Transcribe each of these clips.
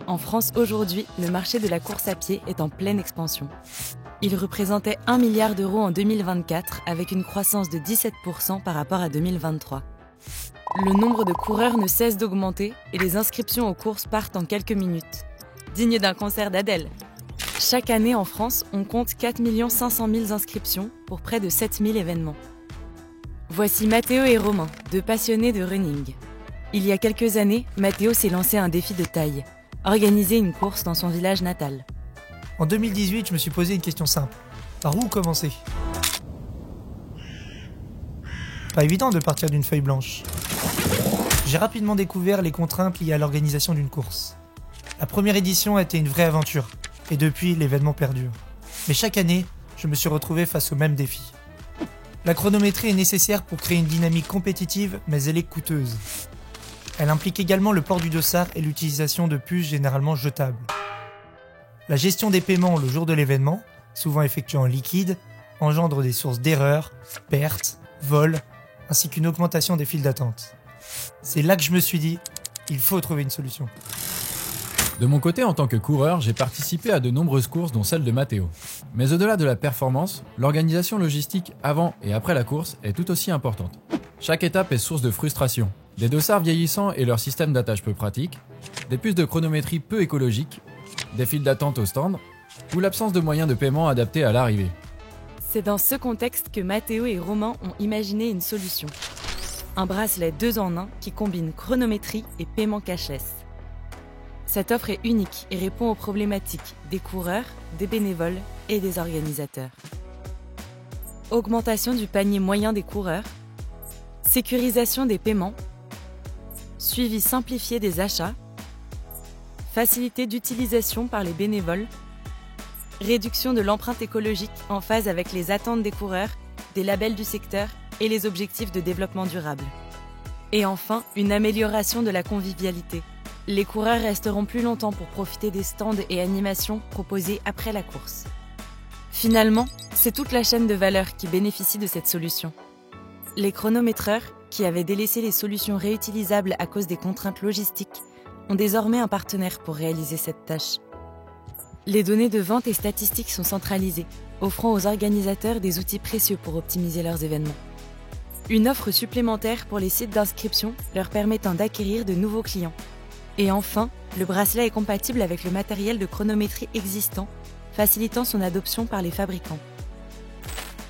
En France aujourd'hui, le marché de la course à pied est en pleine expansion. Il représentait 1 milliard d'euros en 2024 avec une croissance de 17% par rapport à 2023. Le nombre de coureurs ne cesse d'augmenter et les inscriptions aux courses partent en quelques minutes. Digne d'un concert d'Adèle. Chaque année en France, on compte 4 500 000 inscriptions pour près de 7 000 événements. Voici Mathéo et Romain, deux passionnés de running. Il y a quelques années, Mathéo s'est lancé un défi de taille, organiser une course dans son village natal. En 2018, je me suis posé une question simple. Par où commencer ? Pas évident de partir d'une feuille blanche. J'ai rapidement découvert les contraintes liées à l'organisation d'une course. La première édition a été une vraie aventure, et depuis, l'événement perdure. Mais chaque année, je me suis retrouvé face au même défi. La chronométrie est nécessaire pour créer une dynamique compétitive, mais elle est coûteuse. Elle implique également le port du dossard et l'utilisation de puces généralement jetables. La gestion des paiements le jour de l'événement, souvent effectuée en liquide, engendre des sources d'erreurs, pertes, vols, ainsi qu'une augmentation des files d'attente. C'est là que je me suis dit, il faut trouver une solution. De mon côté, en tant que coureur, j'ai participé à de nombreuses courses, dont celle de Mathéo. Mais au-delà de la performance, l'organisation logistique avant et après la course est tout aussi importante. Chaque étape est source de frustration. Des dossards vieillissants et leur système d'attache peu pratique, des puces de chronométrie peu écologiques, des files d'attente au stand, ou l'absence de moyens de paiement adaptés à l'arrivée. C'est dans ce contexte que Mathéo et Romain ont imaginé une solution. Un bracelet 2 en 1 qui combine chronométrie et paiement cashless. Cette offre est unique et répond aux problématiques des coureurs, des bénévoles et des organisateurs. Augmentation du panier moyen des coureurs, sécurisation des paiements, suivi simplifié des achats, facilité d'utilisation par les bénévoles, réduction de l'empreinte écologique en phase avec les attentes des coureurs, des labels du secteur et les objectifs de développement durable. Et enfin, une amélioration de la convivialité. Les coureurs resteront plus longtemps pour profiter des stands et animations proposés après la course. Finalement, c'est toute la chaîne de valeur qui bénéficie de cette solution. Les chronométreurs, qui avaient délaissé les solutions réutilisables à cause des contraintes logistiques, ont désormais un partenaire pour réaliser cette tâche. Les données de vente et statistiques sont centralisées, offrant aux organisateurs des outils précieux pour optimiser leurs événements. Une offre supplémentaire pour les sites d'inscription leur permettant d'acquérir de nouveaux clients. Et enfin, le bracelet est compatible avec le matériel de chronométrie existant, facilitant son adoption par les fabricants.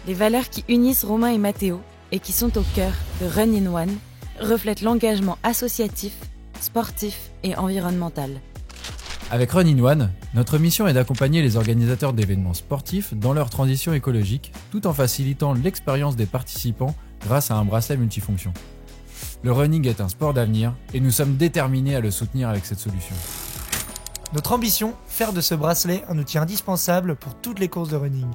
Les valeurs qui unissent Romain et Mathéo, et qui sont au cœur de Run in One, reflètent l'engagement associatif, sportif et environnemental. Avec Run in One, notre mission est d'accompagner les organisateurs d'événements sportifs dans leur transition écologique, tout en facilitant l'expérience des participants grâce à un bracelet multifonction. Le running est un sport d'avenir et nous sommes déterminés à le soutenir avec cette solution. Notre ambition, faire de ce bracelet un outil indispensable pour toutes les courses de running.